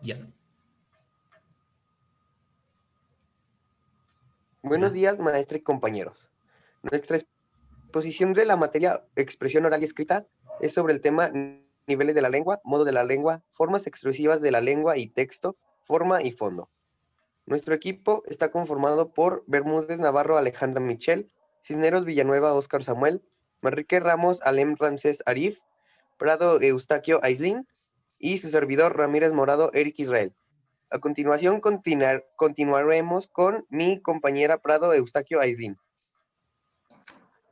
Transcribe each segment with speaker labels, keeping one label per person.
Speaker 1: Ya.
Speaker 2: Buenos
Speaker 1: Hola.
Speaker 2: días, maestra y compañeros. Nuestra exposición de la materia expresión oral y escrita es sobre el tema niveles de la lengua, modo de la lengua, formas expresivas de la lengua y texto, forma y fondo. Nuestro equipo está conformado por Bermúdez Navarro Alejandra Michel, Cisneros Villanueva Óscar Samuel, Manrique Ramos Alem Ramsés Arif, Prado Eustaquio Aislin y su servidor Ramírez Morado Eric Israel. A continuación continuaremos con mi compañera Prado Eustaquio Aislin.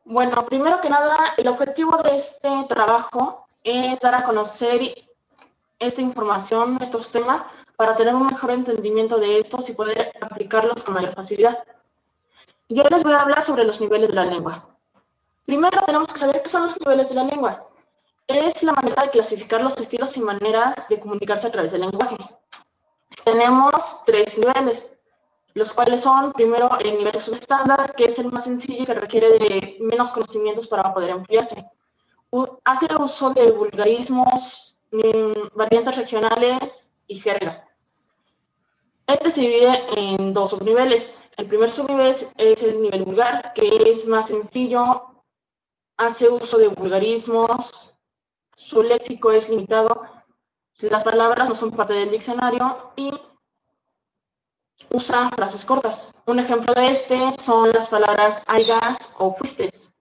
Speaker 3: Bueno, primero que nada, el objetivo de este trabajo es dar a conocer esta información, estos temas, para tener un mejor entendimiento de estos y poder aplicarlos con mayor facilidad. Yo les voy a hablar sobre los niveles de la lengua. Primero tenemos que saber qué son los niveles de la lengua. Es la manera de clasificar los estilos y maneras de comunicarse a través del lenguaje. Tenemos 3 niveles, los cuales son, primero, el nivel subestándar, que es el más sencillo y que requiere de menos conocimientos para poder emplearse. Hace uso de vulgarismos, variantes regionales y jergas. Este se divide en 2 subniveles. El primer subnivel es el nivel vulgar, que es más sencillo, hace uso de vulgarismos, su léxico es limitado, las palabras no son parte del diccionario y usa frases cortas. Un ejemplo de este son las palabras hayas o fuistes.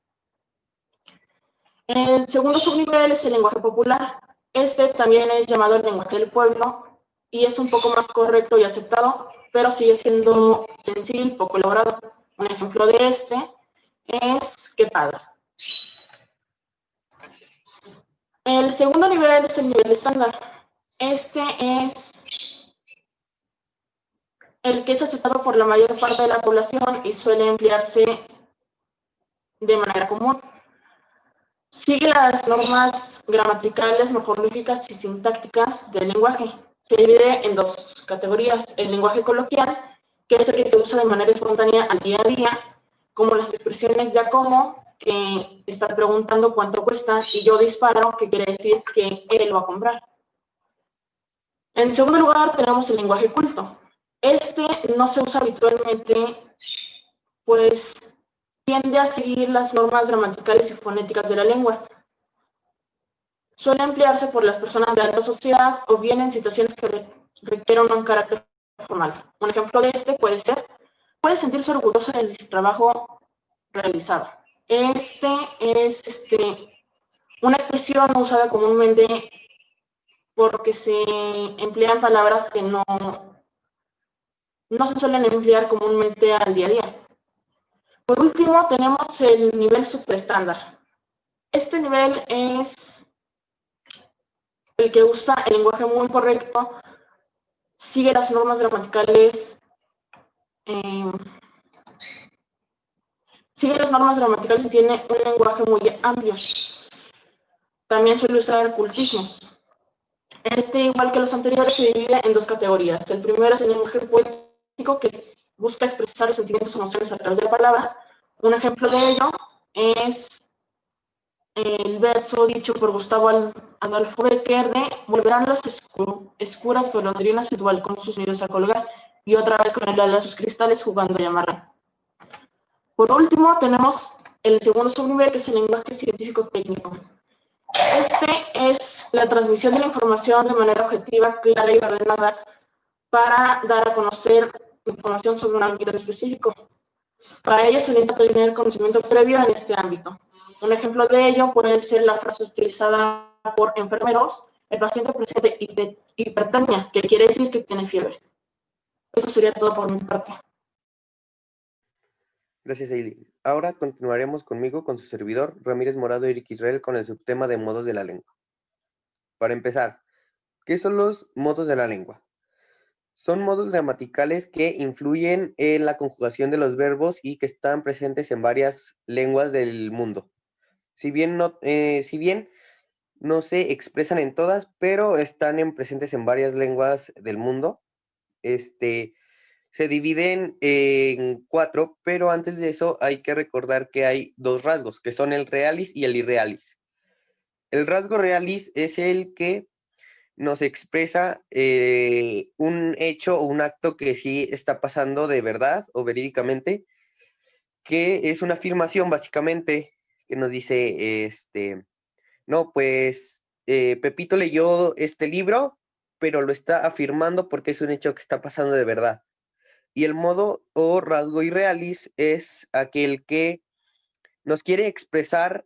Speaker 3: El segundo subnivel es el lenguaje popular. Este también es llamado el lenguaje del pueblo y es un poco más correcto y aceptado, pero sigue siendo sencillo y poco elaborado. Un ejemplo de este es qué padre. El segundo nivel es el nivel estándar. Este es el que es aceptado por la mayor parte de la población y suele emplearse de manera común. Sigue las normas gramaticales, morfológicas y sintácticas del lenguaje. Se divide en 2 categorías: el lenguaje coloquial, que es el que se usa de manera espontánea al día a día, como las expresiones ya como, que está preguntando cuánto cuesta, y yo disparo, que quiere decir que él lo va a comprar. En segundo lugar, tenemos el lenguaje culto. Este no se usa habitualmente, pues tiende a seguir las normas gramaticales y fonéticas de la lengua. Suele emplearse por las personas de alta sociedad o bien en situaciones que requieran un carácter formal. Un ejemplo de este puede sentirse orgulloso del trabajo realizado. Este es una expresión usada comúnmente porque se emplean palabras que no se suelen emplear comúnmente al día a día. Por último, tenemos el nivel superestándar. Este nivel es el que usa el lenguaje muy correcto, sigue las normas gramaticales, y tiene un lenguaje muy amplio. También suele usar cultismos. Igual que los anteriores, se divide en 2 categorías. El primero es el lenguaje poético, que busca expresar los sentimientos o emociones a través de la palabra. Un ejemplo de ello es el verso dicho por Gustavo Adolfo Bécquer de volverán las escuras golondrinas de tu balcón sus nidos a colgar, y otra vez con el ala sus cristales jugando y amarran. Por último, tenemos el segundo subnivel, que es el lenguaje científico-técnico. Este es la transmisión de la información de manera objetiva, clara y ordenada para dar a conocer información sobre un ámbito específico. Para ello se necesita tener conocimiento previo en este ámbito. Un ejemplo de ello puede ser la frase utilizada por enfermeros: el paciente presenta hipertermia, que quiere decir que tiene fiebre. Eso sería todo por mi parte.
Speaker 2: Gracias, Aileen. Ahora continuaremos conmigo con su servidor Ramírez Morado Eric Israel con el subtema de modos de la lengua. Para empezar, ¿qué son los modos de la lengua? Son modos gramaticales que influyen en la conjugación de los verbos y que están presentes en varias lenguas del mundo. Si bien no se expresan en todas, pero están presentes en varias lenguas del mundo. Se dividen en 4, pero antes de eso hay que recordar que hay 2 rasgos, que son el realis y el irrealis. El rasgo realis es el que nos expresa un hecho o un acto que sí está pasando de verdad o verídicamente, que es una afirmación básicamente que nos dice, no, pues Pepito leyó este libro, pero lo está afirmando porque es un hecho que está pasando de verdad. Y el modo o rasgo irrealis es aquel que nos quiere expresar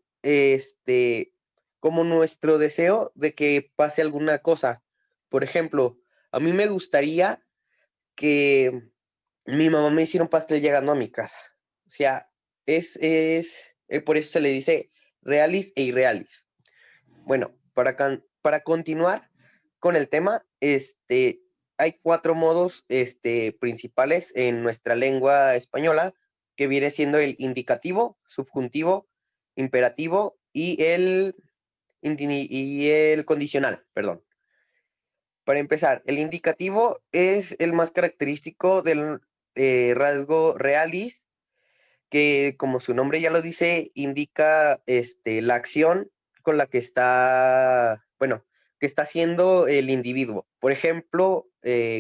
Speaker 2: como nuestro deseo de que pase alguna cosa. Por ejemplo, a mí me gustaría que mi mamá me hiciera un pastel llegando a mi casa. O sea, por eso se le dice realis e irrealis. Bueno, para continuar con el tema, hay 4 modos principales en nuestra lengua española, que viene siendo el indicativo, subjuntivo, imperativo y el condicional, perdón. Para empezar, el indicativo es el más característico del rasgo realis, que como su nombre ya lo dice, indica la acción con la que está, bueno, que está haciendo el individuo. Por ejemplo,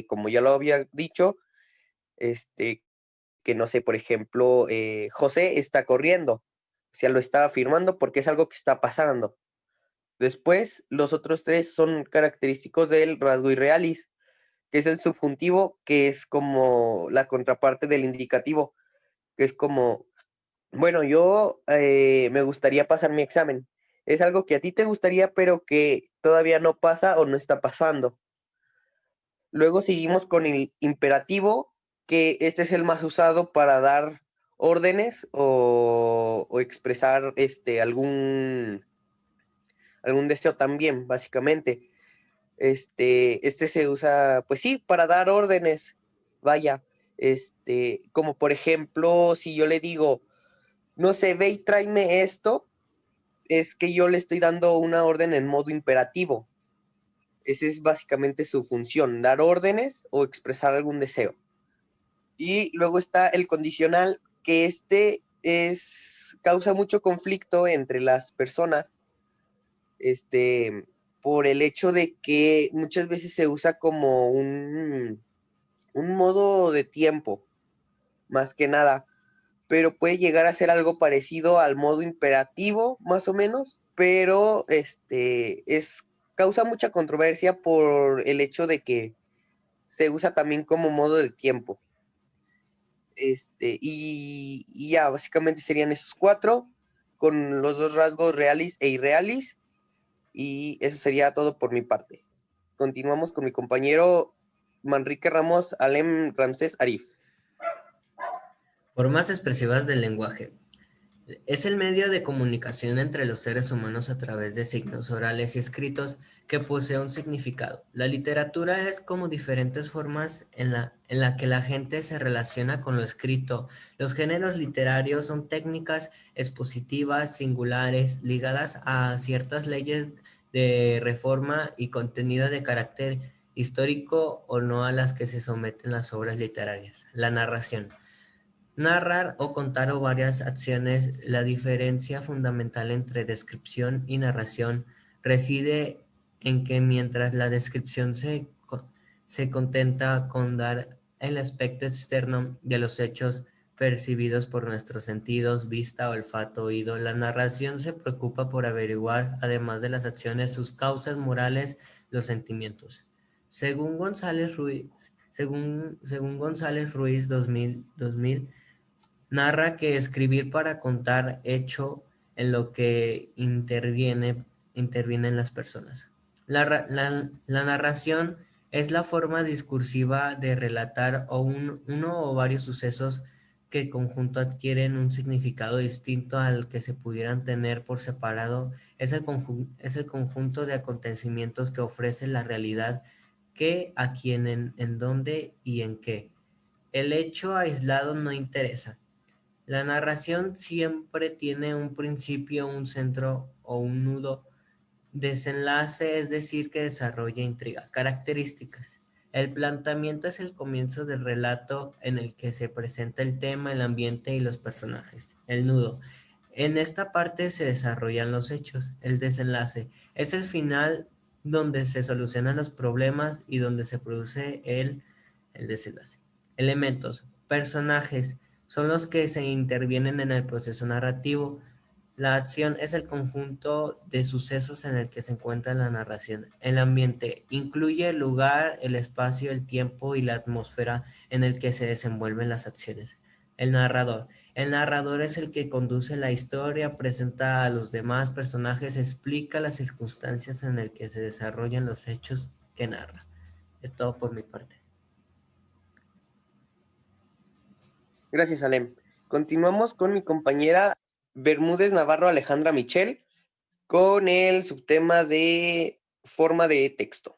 Speaker 2: como ya lo había dicho, que no sé, por ejemplo, José está corriendo, o sea, lo está afirmando porque es algo que está pasando. Después, los otros 3 son característicos del rasgo irrealis, que es el subjuntivo, que es como la contraparte del indicativo, que es como, bueno, yo me gustaría pasar mi examen. Es algo que a ti te gustaría, pero que todavía no pasa o no está pasando. Luego seguimos con el imperativo, que este es el más usado para dar órdenes o expresar algún deseo también, básicamente. Este se usa, pues sí, para dar órdenes. Vaya, como por ejemplo, si yo le digo, no sé, ve y tráeme esto, es que yo le estoy dando una orden en modo imperativo. Esa es básicamente su función, dar órdenes o expresar algún deseo. Y luego está el condicional, que causa mucho conflicto entre las personas, por el hecho de que muchas veces se usa como un modo de tiempo, más que nada, pero puede llegar a ser algo parecido al modo imperativo, más o menos, pero causa mucha controversia por el hecho de que se usa también como modo de tiempo. Y ya, básicamente serían esos 4, con los 2 rasgos realis e irrealis, y eso sería todo por mi parte. Continuamos con mi compañero Manrique Ramos Alem Ramsés Arif.
Speaker 1: Formas expresivas del lenguaje. Es el medio de comunicación entre los seres humanos a través de signos orales y escritos que posee un significado. La literatura es como diferentes formas en la que la gente se relaciona con lo escrito. Los géneros literarios son técnicas expositivas singulares ligadas a ciertas leyes de reforma y contenido de carácter histórico o no a las que se someten las obras literarias. La narración. Narrar o contar o varias acciones. La diferencia fundamental entre descripción y narración reside en que mientras la descripción se contenta con dar el aspecto externo de los hechos percibidos por nuestros sentidos, vista, olfato, oído, la narración se preocupa por averiguar, además de las acciones, sus causas morales, los sentimientos. Según González Ruiz, según González Ruiz 2000, narra que escribir para contar hecho en lo que intervienen las personas. La narración es la forma discursiva de relatar uno o varios sucesos que en conjunto adquieren un significado distinto al que se pudieran tener por separado. Es el conjunto de acontecimientos que ofrece la realidad que, a quién, en dónde y en qué. El hecho aislado no interesa. La narración siempre tiene un principio, un centro o un nudo. Desenlace, es decir, que desarrolla intriga. Características. El planteamiento es el comienzo del relato en el que se presenta el tema, el ambiente y los personajes. El nudo. En esta parte se desarrollan los hechos. El desenlace es el final donde se solucionan los problemas y donde se produce el desenlace. Elementos. Personajes son los que se intervienen en el proceso narrativo. La acción es el conjunto de sucesos en el que se encuentra la narración. El ambiente incluye el lugar, el espacio, el tiempo y la atmósfera en el que se desenvuelven las acciones. El narrador. El narrador es el que conduce la historia, presenta a los demás personajes, explica las circunstancias en las que se desarrollan los hechos que narra. Es todo por mi parte.
Speaker 2: Gracias, Alem. Continuamos con mi compañera Bermúdez Navarro Alejandra Michel con el subtema de forma de texto.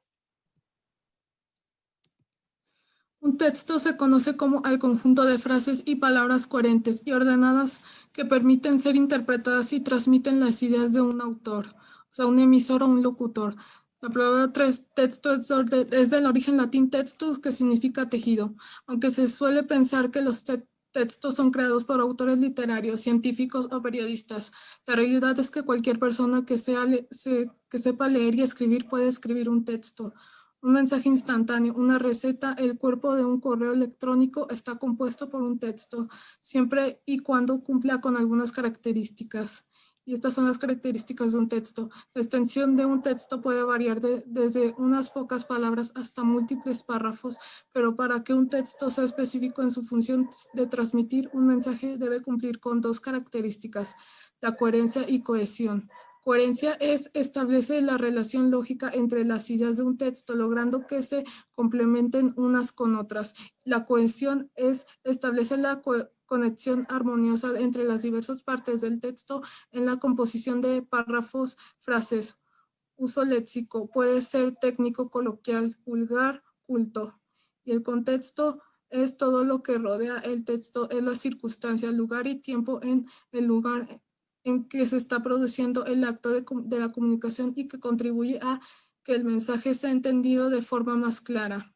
Speaker 4: Un texto se conoce como al conjunto de frases y palabras coherentes y ordenadas que permiten ser interpretadas y transmiten las ideas de un autor, o sea, un emisor o un locutor. La palabra texto es del origen latín textus, que significa tejido, aunque se suele pensar que los textos son creados por autores literarios, científicos o periodistas. La realidad es que cualquier persona que sepa leer y escribir puede escribir un texto. Un mensaje instantáneo, una receta, el cuerpo de un correo electrónico está compuesto por un texto, siempre y cuando cumpla con algunas características. Y estas son las características de un texto. La extensión de un texto puede variar desde unas pocas palabras hasta múltiples párrafos, pero para que un texto sea específico en su función de transmitir un mensaje debe cumplir con dos características: la coherencia y cohesión. Coherencia establece la relación lógica entre las ideas de un texto, logrando que se complementen unas con otras. La cohesión establece la conexión armoniosa entre las diversas partes del texto en la composición de párrafos, frases. Uso léxico puede ser técnico, coloquial, vulgar, culto. Y el contexto es todo lo que rodea el texto, es la circunstancia, lugar y tiempo en el lugar en que se está produciendo el acto de la comunicación y que contribuye a que el mensaje sea entendido de forma más clara.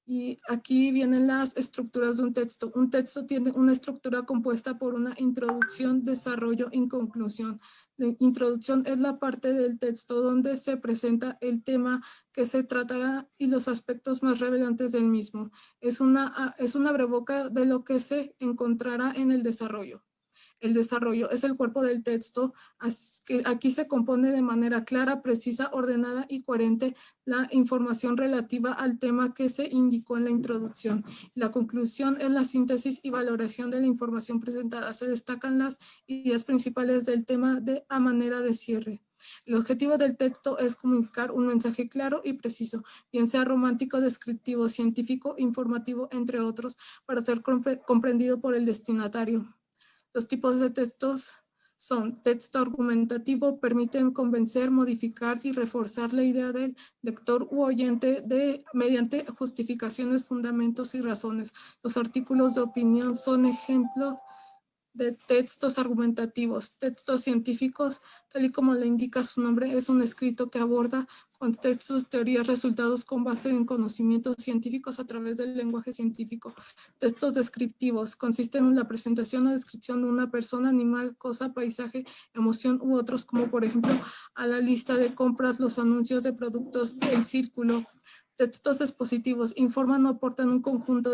Speaker 4: Y aquí vienen las estructuras de un texto. Un texto tiene una estructura compuesta por una introducción, desarrollo y conclusión. La introducción es la parte del texto donde se presenta el tema que se tratará y los aspectos más relevantes del mismo. Es una abreboca de lo que se encontrará en el desarrollo. El desarrollo es el cuerpo del texto, que aquí se compone de manera clara, precisa, ordenada y coherente la información relativa al tema que se indicó en la introducción. La conclusión es la síntesis y valoración de la información presentada. Se destacan las ideas principales del tema a manera de cierre. El objetivo del texto es comunicar un mensaje claro y preciso, bien sea romántico, descriptivo, científico, informativo, entre otros, para ser comprendido por el destinatario. Los tipos de textos son: texto argumentativo, permiten convencer, modificar y reforzar la idea del lector u oyente mediante justificaciones, fundamentos y razones. Los artículos de opinión son ejemplos de textos argumentativos. Textos científicos, tal y como le indica su nombre, es un escrito que aborda contextos, teorías, resultados con base en conocimientos científicos a través del lenguaje científico. Textos descriptivos consisten en la presentación o descripción de una persona, animal, cosa, paisaje, emoción u otros, como por ejemplo a la lista de compras, los anuncios de productos, el círculo. Textos expositivos informan o aportan un conjunto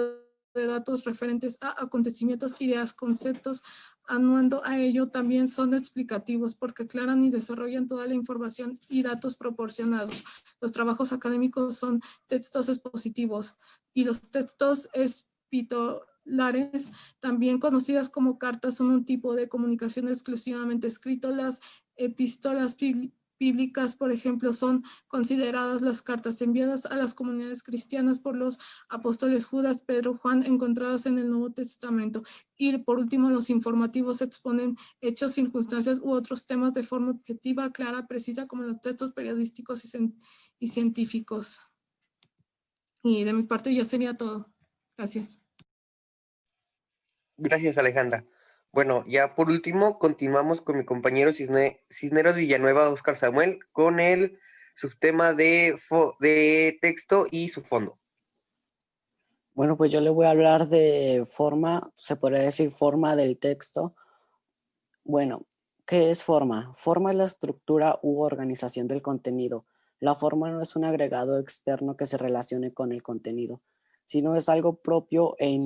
Speaker 4: de datos referentes a acontecimientos, ideas, conceptos. Anuando a ello, también son explicativos porque aclaran y desarrollan toda la información y datos proporcionados. Los trabajos académicos son textos expositivos y los textos epistolares, también conocidas como cartas, son un tipo de comunicación exclusivamente escrito. Las epístolas bíblicas, por ejemplo, son consideradas las cartas enviadas a las comunidades cristianas por los apóstoles Judas, Pedro, Juan, encontradas en el Nuevo Testamento. Y por último, los informativos exponen hechos, circunstancias u otros temas de forma objetiva, clara, precisa, como los textos periodísticos y científicos. Y de mi parte ya sería todo. Gracias.
Speaker 2: Gracias, Alejandra. Bueno, ya por último, continuamos con mi compañero Cisneros Villanueva, Óscar Samuel, con el subtema de texto y su fondo.
Speaker 5: Bueno, pues yo le voy a hablar de forma, se podría decir forma del texto. Bueno, ¿qué es forma? Forma es la estructura u organización del contenido. La forma no es un agregado externo que se relacione con el contenido, sino es algo propio e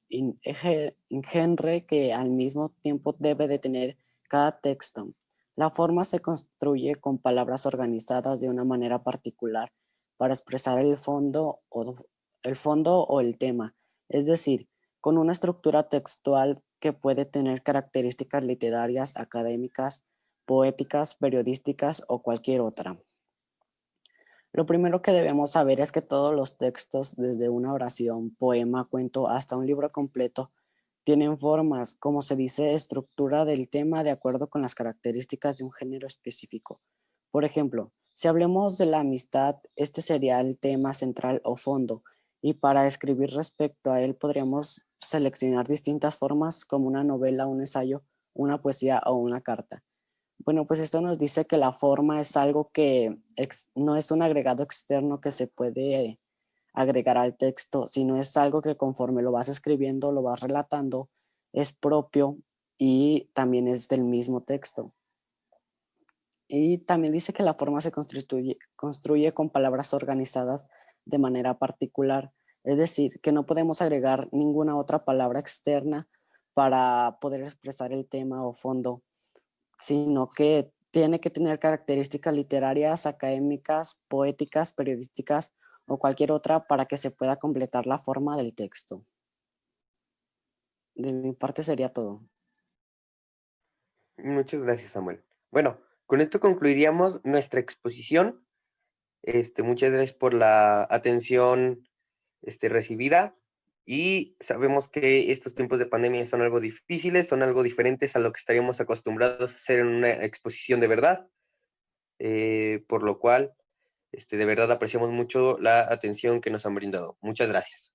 Speaker 5: ingenre que al mismo tiempo debe de tener cada texto. La forma se construye con palabras organizadas de una manera particular para expresar el fondo o el tema, es decir, con una estructura textual que puede tener características literarias, académicas, poéticas, periodísticas o cualquier otra. Lo primero que debemos saber es que todos los textos, desde una oración, poema, cuento, hasta un libro completo, tienen formas, como se dice, estructura del tema de acuerdo con las características de un género específico. Por ejemplo, si hablemos de la amistad, este sería el tema central o fondo, y para escribir respecto a él podríamos seleccionar distintas formas como una novela, un ensayo, una poesía o una carta. Bueno, pues esto nos dice que la forma es algo que no es un agregado externo que se puede agregar al texto, sino es algo que conforme lo vas escribiendo, lo vas relatando, es propio y también es del mismo texto. Y también dice que la forma se construye con palabras organizadas de manera particular, es decir, que no podemos agregar ninguna otra palabra externa para poder expresar el tema o fondo, sino que tiene que tener características literarias, académicas, poéticas, periodísticas o cualquier otra para que se pueda completar la forma del texto. De mi parte sería todo.
Speaker 2: Muchas gracias, Samuel. Bueno, con esto concluiríamos nuestra exposición. Muchas gracias por la atención recibida, y sabemos que estos tiempos de pandemia son algo difíciles, son algo diferentes a lo que estaríamos acostumbrados a hacer en una exposición de verdad, por lo cual de verdad apreciamos mucho la atención que nos han brindado. Muchas gracias.